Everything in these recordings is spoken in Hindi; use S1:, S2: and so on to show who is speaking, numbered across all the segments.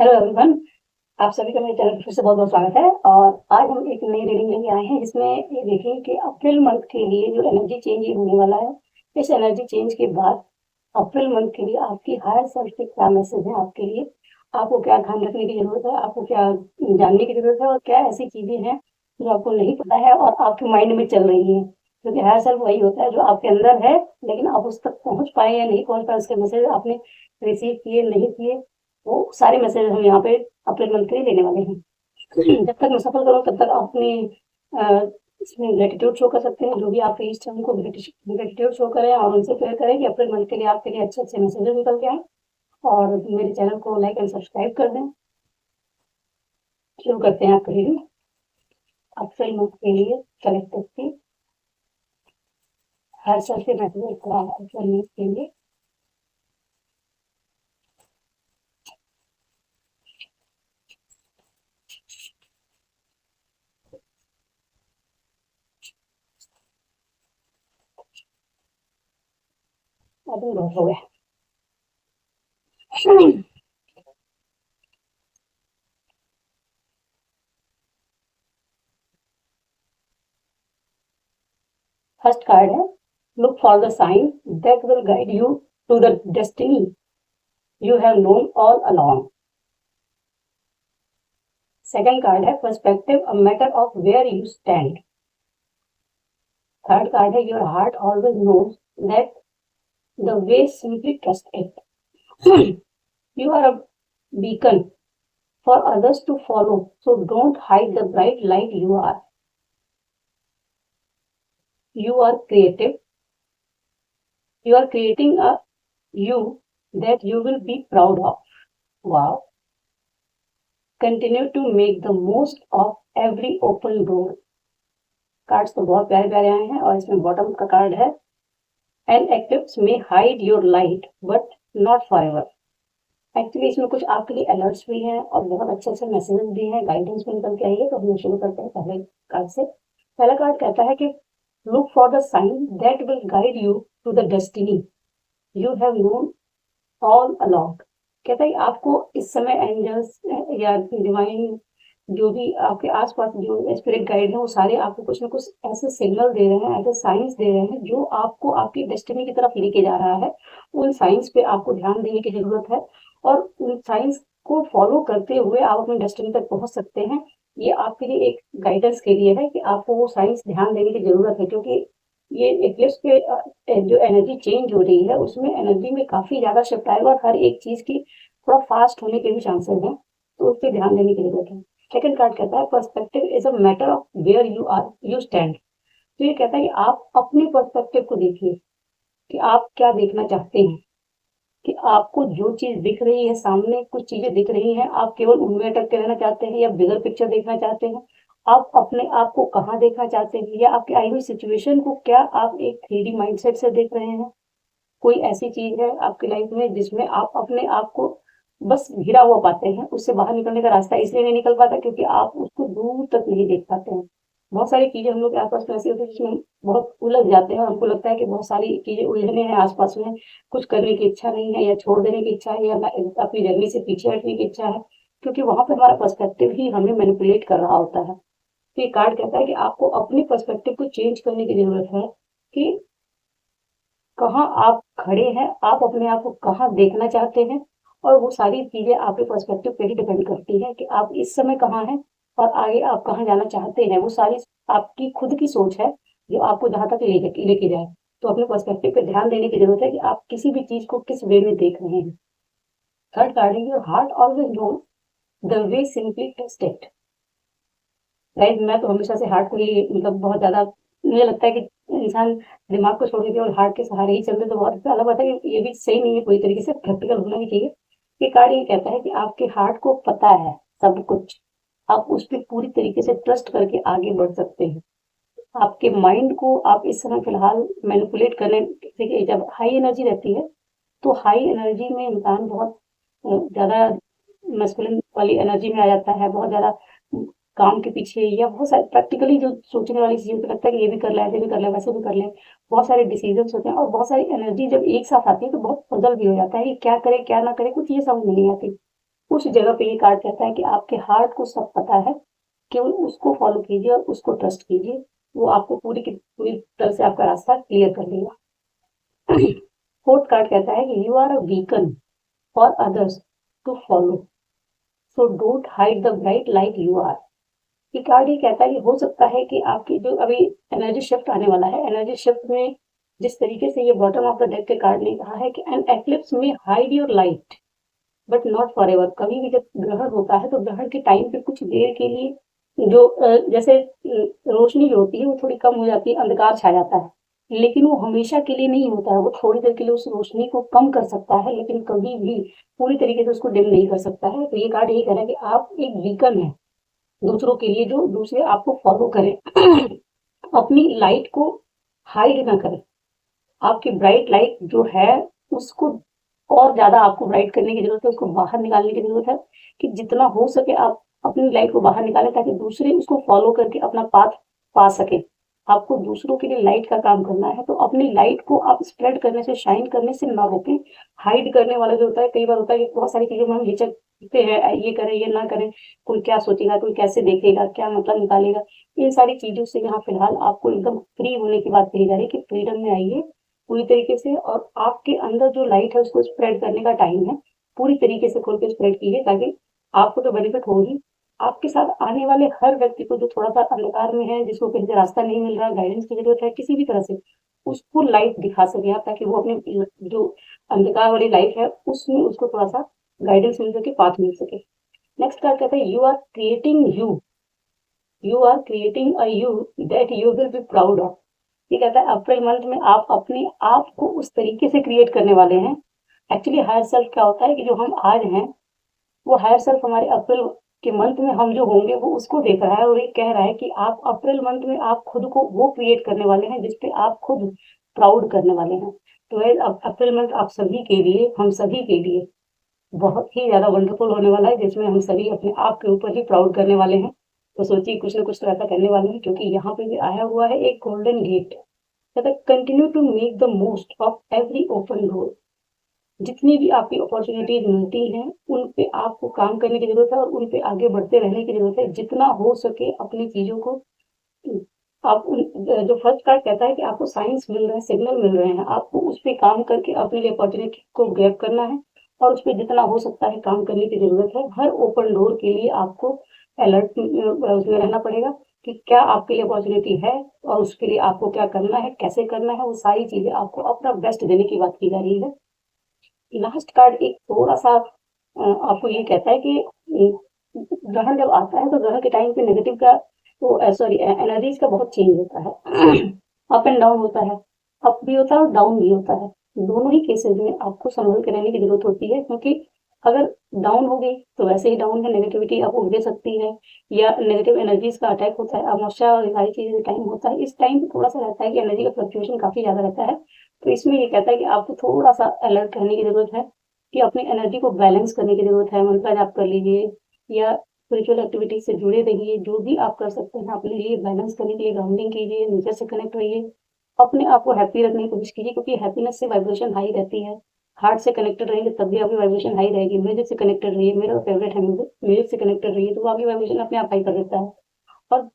S1: Hello everyone. आप सभी का मेरे चैनल पर फिर से बहुत बहुत स्वागत है। और आज हम एक नई रीडिंग लेके आए हैं जिसमें ये देखें कि अप्रैल मंथ के लिए जो एनर्जी चेंज ये होने वाला है। इस एनर्जी चेंज के बाद अप्रैल मंथ के लिए आपकी हायर सेल्फ के क्या मैसेज है आपके लिए, आपको क्या ध्यान रखने की जरूरत है, आपको क्या जानने की जरूरत है और क्या ऐसी चीजें हैं जो आपको नहीं पता है और आपके माइंड में चल रही है। क्योंकि हायर सेल्फ वही होता है जो आपके अंदर है, लेकिन आप उस तक पहुंच पाए या नहीं पहुंच पाए, उसके मैसेज आपने रिसीव किए नहीं किए, वो सारे मैसेज हम यहाँ पे अप्रैल मंथ के लिए लेने वाले हैं। जब तक मैं सफल करूँ तब तक आप अपनी अ, इसमें ग्रेटिट्यूड शो कर सकते हैं। जो भी आपके इष्ट है उनको ग्रेटिट्यूड शो करें और उनसे प्रेयर करें कि अप्रैल मंथ के लिए आपके लिए अच्छे अच्छे मैसेजेस निकल के आए। और मेरे चैनल को लाइक एंड सब्सक्राइब कर दें। शुरू करते हैं आपके लिए अप्रैल मंथ के लिए कलेक्टिव की हर साल के मैसेजेस अप्रैल मंथ के लिए। अभी बहुत हो गया। फर्स्ट कार्ड है, look for the sign that will guide you to the destiny you have known all along. Second card है perspective, a matter of where you stand. Third card है your heart always knows that the way, simply trust it. You are a beacon for others to follow, so don't hide the bright light you are. You are creative. You are creating a you that you will be proud of. Wow. Continue to make the most of every open door. Cards तो बहुत प्यारे प्यारे आए हैं और इसमें बॉटम का कार्ड है, एंड एक्टिव्स में hide your light but not forever. Actually इसमें कुछ आपके लिए अलर्ट्स भी हैं और बहुत अच्छे अच्छे मैसेजेस भी हैं, गाइडेंस भी निकल के आई है। तो हम शुरू करते हैं पहले कार्ड से। पहला कार्ड कहता है कि look for the sign that will guide you to the destiny you have known all along. कहता है आपको इस समय एंजल्स या डिवाइन जो भी आपके आसपास जो स्पिरिट गाइड है वो सारे आपको कुछ ना कुछ ऐसे सिग्नल दे रहे हैं, ऐसे साइंस दे रहे हैं जो आपको आपकी डेस्टिनी की तरफ लेके जा रहा है। उन साइंस पे आपको ध्यान देने की जरूरत है और उन साइंस को फॉलो करते हुए आप अपनी डेस्टिनी तक पहुंच सकते हैं। ये आपके लिए एक गाइडेंस के लिए है कि आपको वो साइंस ध्यान देने की जरूरत है, क्योंकि ये एक्लिप्स के जो एनर्जी चेंज हो रही है उसमें एनर्जी में काफी ज्यादा शिफ्ट आएगा और हर एक चीज की थोड़ा फास्ट होने के भी चांसेस हैं, तो उस पर ध्यान देने की जरूरत है। सेकंड कार्ड कहता है perspective is a matter of where you stand. तो ये कहता है कि आप अपने पर्सपेक्टिव को देखिए कि आप क्या देखना चाहते हैं, कि आपको जो चीज दिख रही है सामने, कुछ चीजें दिख रही हैं, आप केवल उनमें अटक के रहना चाहते हैं या बिगर पिक्चर देखना चाहते हैं, आप अपने आप को कहाँ देखना चाहते हैं, या आपकी आई हुई सिचुएशन को क्या आप एक 3D माइंडसेट से देख रहे हैं। कोई ऐसी चीज है आपकी लाइफ में जिसमें आप अपने आप को बस घिरा हुआ पाते हैं, उससे बाहर निकलने का रास्ता इसलिए नहीं निकल पाता क्योंकि आप उसको दूर तक नहीं देख पाते हैं। बहुत सारी चीजें हम लोग के आसपास में ऐसी होती है जिसमें बहुत उलझ जाते हैं और हमको लगता है कि बहुत सारी चीजें उलझने हैं आसपास में, कुछ करने की इच्छा नहीं है या छोड़ देने की इच्छा है या अपनी जर्नी से पीछे हटने की इच्छा है, क्योंकि वहां पर हमारा पर्सपेक्टिव ही हमें मैनिपुलेट कर रहा होता है। तो ये कार्ड कहता है कि आपको अपने पर्सपेक्टिव को चेंज करने की जरूरत है कि कहाँ आप खड़े हैं, आप अपने आप को कहाँ देखना चाहते हैं, और वो सारी चीजें आपके पर्सपेक्टिव पे ही डिपेंड करती है कि आप इस समय कहाँ हैं और आगे आप कहाँ जाना चाहते हैं। वो सारी आपकी खुद की सोच है जो आपको जहां तक लेके जाए। तो अपने पर्सपेक्टिव पे ध्यान देने की जरूरत है कि आप किसी भी चीज को किस वे में देख रहे हैं। थर्ड कार्ड है your heart always know the way, simply test it. Guys मैं तो हमेशा से हार्ट को ही मतलब बहुत ज्यादा, मुझे लगता है कि इंसान दिमाग को छोड़ के केवल हार्ट के सहारे ही चलते तो बहुत अलग बात है कि ये भी सही नहीं है, पूरी तरीके से प्रैक्टिकल होना भी चाहिए। ये कार्ड ये कहता है कि आपके हार्ट को पता है सब कुछ, आप उस पर पूरी तरीके से ट्रस्ट करके आगे बढ़ सकते हैं। आपके माइंड को आप इस समय फिलहाल मैनिपुलेट करने, देखिए जब हाई एनर्जी रहती है तो हाई एनर्जी में इंसान बहुत ज्यादा मस्कुलिन वाली एनर्जी में आ जाता है, बहुत ज्यादा काम के पीछे या बहुत सारे प्रैक्टिकली जो सोचने वाली चीजों को लगता है कि ये भी कर ले, ऐसे भी कर ले, वैसे भी कर ले। बहुत सारे डिसीजन होते हैं और बहुत सारी एनर्जी जब एक साथ आती है तो बहुत पजल भी हो जाता है कि क्या करे क्या ना करे, कुछ ये समझ नहीं आती। उस जगह पे ये कार्ड कहता है कि आपके हार्ट को सब पता है, केवल उसको फॉलो कीजिए और उसको ट्रस्ट कीजिए, वो आपको पूरी की पूरी तरह से आपका रास्ता क्लियर कर देगा। फोर्थ कार्ड कहता है कि you are a beacon for others to follow, so don't hide the bright light you are. ये कार्ड ये कहता है कि हो सकता है कि आपकी जो अभी एनर्जी शिफ्ट आने वाला है, एनर्जी शिफ्ट में जिस तरीके से ये बॉटम ऑफ द डेक के कार्ड ने कहा है कि एन एक्लिप्स में hide your light but not for ever. कभी भी जब ग्रहण होता है तो ग्रहण के टाइम पे कुछ देर के लिए जो जैसे रोशनी जो होती है वो थोड़ी कम हो जाती है, अंधकार छा जाता है, लेकिन वो हमेशा के लिए नहीं होता है। वो थोड़ी देर के लिए उस रोशनी को कम कर सकता है, लेकिन कभी भी पूरी तरीके से उसको डिम नहीं कर सकता है। तो ये कार्ड यही कह रहा है कि आप एक बीकन है दूसरों के लिए, जो दूसरे आपको फॉलो करें। अपनी लाइट को हाइड ना करें, आपकी ब्राइट लाइट जो है उसको और ज्यादा आपको ब्राइट करने की जरूरत है, उसको बाहर निकालने की जरूरत है, कि जितना हो सके आप अपनी लाइट को बाहर निकालें ताकि दूसरे उसको फॉलो करके अपना पाथ पा सके। आपको दूसरों के लिए लाइट का काम करना है, तो अपनी लाइट को आप स्प्रेड करने से, शाइन करने से ना रोकें। हाइड करने वाला जो होता है, कई बार होता है कि बहुत सारी चीजों में हम हिचकते हैं, ये करें ये ना करें, कोई क्या सोचेगा, कोई कैसे देखेगा, क्या मतलब निकालेगा। इन सारी चीजों से यहाँ फिलहाल आपको एकदम फ्री होने की बात कही जा रही है कि फ्रीडम में आइए पूरी तरीके से, और आपके अंदर जो लाइट है उसको स्प्रेड करने का टाइम है। पूरी तरीके से खोल के स्प्रेड कीजिए, ताकि आपको तो बेनिफिट हो ही, आपके साथ आने वाले हर व्यक्ति को जो थोड़ा-सा अंधकार में है, जिसको कहीं से रास्ता नहीं मिल रहा, गाइडेंस की ज़रूरत है किसी भी तरह से, उसको लाइट दिखा सकें आप, ताकि वो अपनी जो अंधकार वाली लाइफ है, उसमें उसको थोड़ा-सा गाइडेंस मिल सके, पाथ मिल सके। नेक्स्ट कार्ड कहता है you are creating a you that you will be proud of. ये कहता है अप्रैल मंथ में आप अपने आप को उस तरीके से क्रिएट करने वाले हैं। एक्चुअली हायर सेल्फ क्या होता है कि जो हम आज हैं, वो हायर सेल्फ हमारे अप्रैल के मंथ में हम जो होंगे वो उसको देख रहा है, और ये कह रहा है कि आप अप्रैल मंथ में आप खुद को वो क्रिएट करने वाले हैं जिसपे आप खुद प्राउड करने वाले हैं। तो अब अप्रैल मंथ आप सभी के लिए, हम सभी के लिए बहुत ही ज्यादा वंडरफुल होने वाला है, जिसमें हम सभी अपने आप के ऊपर ही प्राउड करने वाले हैं। तो सोचिए कुछ ना कुछ तो ऐसा करने वाले हैं, क्योंकि यहाँ पे भी आया हुआ है एक गोल्डन गेट। कहता है continue to make the most of every open door. जितनी भी आपकी अपॉर्चुनिटीज मिलती हैं उन पे आपको काम करने की जरूरत है, और उन पे आगे बढ़ते रहने की जरूरत है। जितना हो सके अपनी चीजों को आप जो फर्स्ट कार्ड कहता है कि आपको साइंस मिल रहे हैं, सिग्नल मिल रहे हैं, आपको उस पे काम करके अपने लिए अपॉर्चुनिटी को ग्रैब करना है, और उस पे जितना हो सकता है काम करने की जरूरत है। हर ओपन डोर के लिए आपको अलर्ट उसमें रहना पड़ेगा कि क्या आपके लिए अपॉर्चुनिटी है, और उसके लिए आपको क्या करना है, कैसे करना है, वो सारी चीजें आपको अपना बेस्ट देने की बात की जा रही है। लास्ट कार्ड एक थोड़ा सा आपको ये कहता है कि ग्रहण जब आता है तो ग्रहण के टाइम पे नेगेटिव का, तो सॉरी, एनर्जीज का बहुत चेंज होता है। अप एंड डाउन होता है, अप भी होता है और डाउन भी होता है। दोनों ही केसेस में आपको संभल के रहने की जरूरत होती है, क्योंकि अगर डाउन हो गई तो वैसे ही डाउन है, नेगेटिविटी आपको दे सकती है, या नेगेटिव एनर्जीज का अटैक होता है, अमावस्या और सारी चीजें टाइम होता है। इस टाइम पे थोड़ा सा रहता है कि एनर्जी का फ्लक्चुएशन काफी ज्यादा रहता है। तो इसमें ये कहता है कि आपको थोड़ा सा अलर्ट रहने की जरूरत है, कि अपनी एनर्जी को बैलेंस करने की जरूरत है। मंत्र जाप कर लीजिए, या स्पिरिचुअल एक्टिविटी से जुड़े रहिए, जो भी आप कर सकते हैं अपने लिए बैलेंस करने के लिए। ग्राउंडिंग कीजिए, नेचर से कनेक्ट रहिए, अपने आप को हैप्पी रखने की कोशिश कीजिए, क्योंकि हैप्पीनेस से वाइब्रेशन हाई रहती है। हार्ट से कनेक्टेड रहेंगे तब भी आपकी वाइब्रेशन हाई रहेगी। म्यूजिक से कनेक्टेड रहिए, मेरा फेवरेट है म्यूजिक, म्यूजिक से कनेक्टेड रहिए, तो आपकी वाइब्रेशन अपने आप हाई कर देता है। और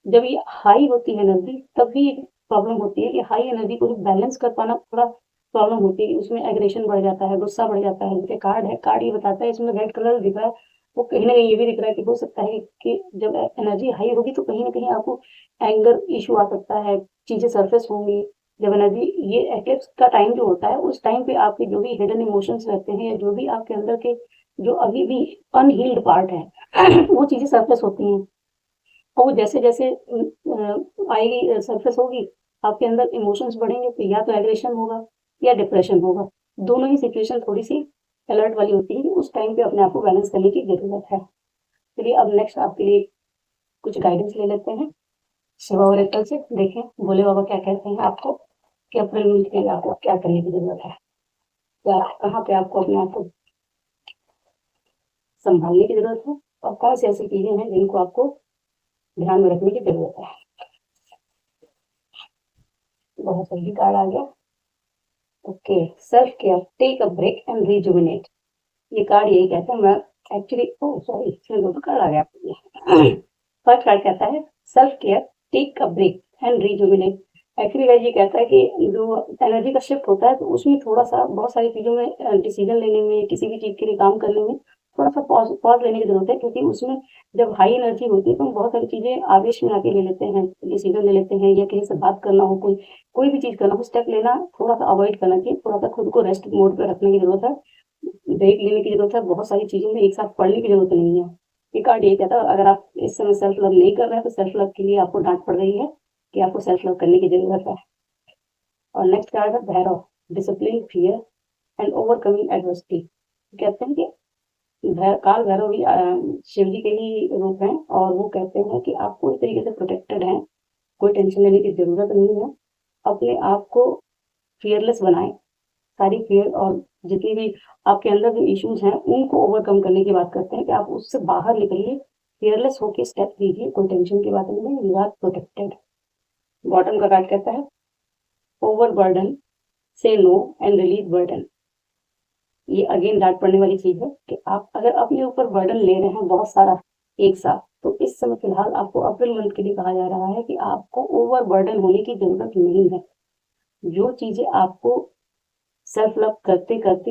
S1: जब ये हाई होती है एनर्जी, तब भी एक प्रॉब्लम होती है कि हाई एनर्जी को बैलेंस कर पाना थोड़ा प्रॉब्लम होती है। उसमें एग्रेशन बढ़ जाता है, गुस्सा बढ़ जाता है। जैसे कार्ड है, कार्ड ये बताता है, इसमें रेड कलर दिख रहा है, वो कहीं ना कहीं ये भी दिख रहा है कि हो सकता है कि जब एनर्जी हाई होगी तो कहीं ना कहीं आपको एंगर इशू आ सकता है, चीजें सरफेस होंगी। जब एनर्जी, ये एक्लिप्स का टाइम जो होता है, उस टाइम पे आपके जो भी हिडन इमोशंस रहते हैं, या जो भी आपके अंदर के जो अभी भी अनहील्ड पार्ट है, वो चीजें सरफेस होती हैं। और वो जैसे जैसे आएगी, सरफेस होगी, आपके अंदर इमोशंस बढ़ेंगे, तो या तो एग्रेशन होगा या डिप्रेशन होगा। दोनों ही सिचुएशन थोड़ी सी अलर्ट वाली होती है, कि उस टाइम पे अपने आप को बैलेंस करने की जरूरत है। चलिए अब नेक्स्ट आपके लिए कुछ गाइडेंस ले लेते हैं शिवा ओरेकल से। देखें भोले बाबा क्या कहते हैं आपको, कि अप्रैल मंथ के लिए आपको क्या करने की जरूरत है, क्या कहाँ पे आपको अपने आप को संभालने की जरूरत है, और कौन सी ऐसी चीजें हैं जिनको आपको ध्यान में रखने की जरूरत है। बहुत जल्दी कार्ड आ गया। Okay, self care, take a break and rejuvenate. ये कार्ड यही कहता है, मैं एक्चुअली ओ सॉरी इसमें दो कार्ड आ गया। फर्स्ट कार्ड कहता है self care, take a break and rejuvenate. Actually guys ये कहता है कि जो एनर्जी का शिफ्ट होता है तो उसमें थोड़ा-सा बहुत सारी चीज़ों में डिसीजन लेने में, किसी भी चीज़ के लिए काम करने में थोड़ा-सा पॉज़ पॉज़ लेने की ज़रूरत है, क्योंकि उसमें जब हाई एनर्जी होती है तो हम बहुत सारी चीज़ें आवेश में आके ले लेते हैं, डिसीजन ले लेते हैं, या किसी से बात करना हो, कोई भी चीज़ करना हो, स्टेप लेना थोड़ा-सा अवॉइड करना चाहिए, थोड़ा-सा खुद को रेस्ट मोड पे रखने की ज़रूरत है, ब्रेक लेने की ज़रूरत है, बहुत सारी चीज़ों में एक साथ पढ़ने की ज़रूरत नहीं है। ये कार्ड यही कहता है अगर आप इस समय सेल्फ लव नहीं कर रहे हैं तो सेल्फ लव के लिए आपको डाँट पड़ रही है कि आपको सेल्फ लव करने की ज़रूरत है। और नेक्स्ट कार्ड है Bhairav, discipline, fear and overcoming adversity. कहते हैं कि काल भैरव भी शिव जी के ही रूप हैं, और वो कहते हैं कि आप पूरी तरीके से प्रोटेक्टेड हैं, कोई टेंशन लेने की ज़रूरत नहीं है। अपने आप को फियरलेस बनाएँ, सारी फियर और जितनी भी आपके अंदर जो इश्यूज़ हैं, उनको ओवरकम करने की बात करते हैं कि आप उससे बाहर निकलिए, फियरलेस होके स्टेप लीजिए, कोई टेंशन की बात नहीं है, यू आर प्रोटेक्टेड। बॉटम का कार्ड कहता है ओवरबर्डन, से नो एंड रिलीज़ बर्डन। ये अगेन डाँट पड़ने वाली चीज़ है कि आप अगर अपने ऊपर बर्डन ले रहे हैं बहुत सारा एक साथ, तो इस समय फ़िलहाल आपको अप्रैल मंथ के लिए कहा जा रहा है कि आपको ओवरबर्डन होने की ज़रूरत नहीं है। जो चीज़ें आपको सेल्फ लव करते-करते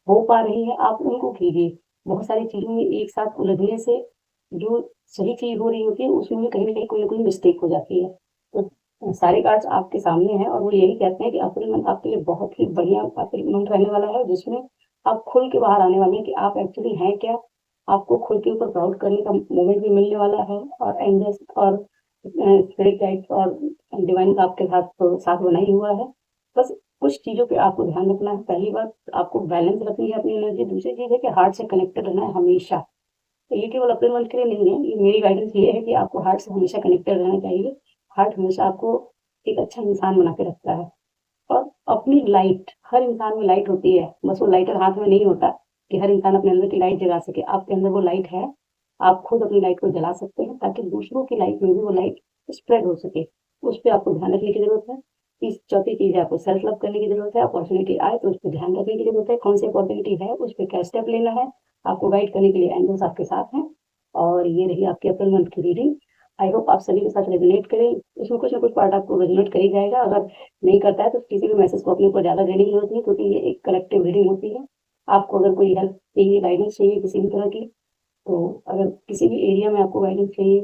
S1: हो पा रही है, आप उनको कीजिए। बहुत सारी चीज़ों में एक साथ उलझने से जो सही चीज़ हो रही होती है, उसमें भी कहीं न कहीं कोई न कोई मिस्टेक हो जाती है। तो सारे कार्ड्स आपके सामने हैं और वो यही कहते हैं कि अप्रैल मंथ आपके लिए बहुत ही बढ़िया अप्रैल मंथ रहने वाला है, जिसमें आप खुल के बाहर आने वाले हैं कि आप एक्चुअली हैं क्या? आपको खुद के ऊपर प्राउड करने का मोमेंट भी मिलने वाला है, और एंजल्स और स्पिरिट गाइड्स और डिवाइन का आपके साथ तो साथ बना ही हुआ है। बस कुछ चीज़ों पे आपको ध्यान रखना है। पहली बात, आपको बैलेंस रखनी है अपनी एनर्जी। दूसरी चीज़ है कि हार्ट से कनेक्टेड रहना है हमेशा। तो ये केवल अप्रैल मंथ के लिए नहीं है, ये मेरी गाइडेंस ये है कि आपको हार्ट से हमेशा कनेक्टेड रहना चाहिए। हार्ट हमेशा आपको एक अच्छा इंसान बना के रखता है। और अपनी लाइट, हर इंसान में लाइट होती है, बस वो लाइटर हाथ में नहीं होता कि हर इंसान अपने अंदर की लाइट जगा सके। आपके अंदर वो लाइट है, आप खुद अपनी लाइट को जला सकते हैं ताकि दूसरों की लाइफ में भी वो लाइट स्प्रेड हो सके। उस पे आपको ध्यान रखने की ज़रूरत है। चौथी चीज़ है, आपको सेल्फ लव करने की ज़रूरत है। अपॉर्च्युनिटी आए तो उस पे ध्यान रखने की ज़रूरत है, कौन सी अपॉर्च्युनिटी है, उस पे क्या स्टेप लेना है। आपको गाइड करने के लिए एंजल्स आपके साथ हैं। और ये रही आपकी अप्रैल मंथ की रीडिंग। आई होप आप सभी के साथ रेजोनेट करें। इसमें कुछ ना कुछ पार्ट आपको रेजोनेट कर ही जाएगा। अगर नहीं करता है तो किसी भी मैसेज को अपने ऊपर ज़्यादा देने की ज़रूरत नहीं, क्योंकि ये एक कलेक्टिव रीडिंग होती है। आपको अगर कोई हेल्प चाहिए, गाइडेंस चाहिए किसी भी तरह की, तो अगर किसी भी एरिया में आपको गाइडेंस चाहिए,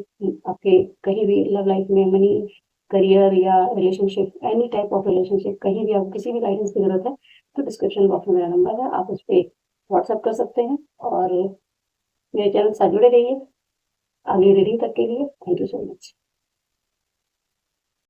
S1: आपके कहीं भी लव लाइफ में, मनी, करियर या relationship, any type of relationship, कहीं भी आपको किसी भी गाइडेंस की ज़रूरत है, तो डिस्क्रिप्शन बॉक्स में मेरा नंबर है, आप उस पे व्हाट्सएप कर सकते हैं। और मेरे चैनल के साथ जुड़े रहिए अगली रीडिंग तक के लिए। Thank you so much.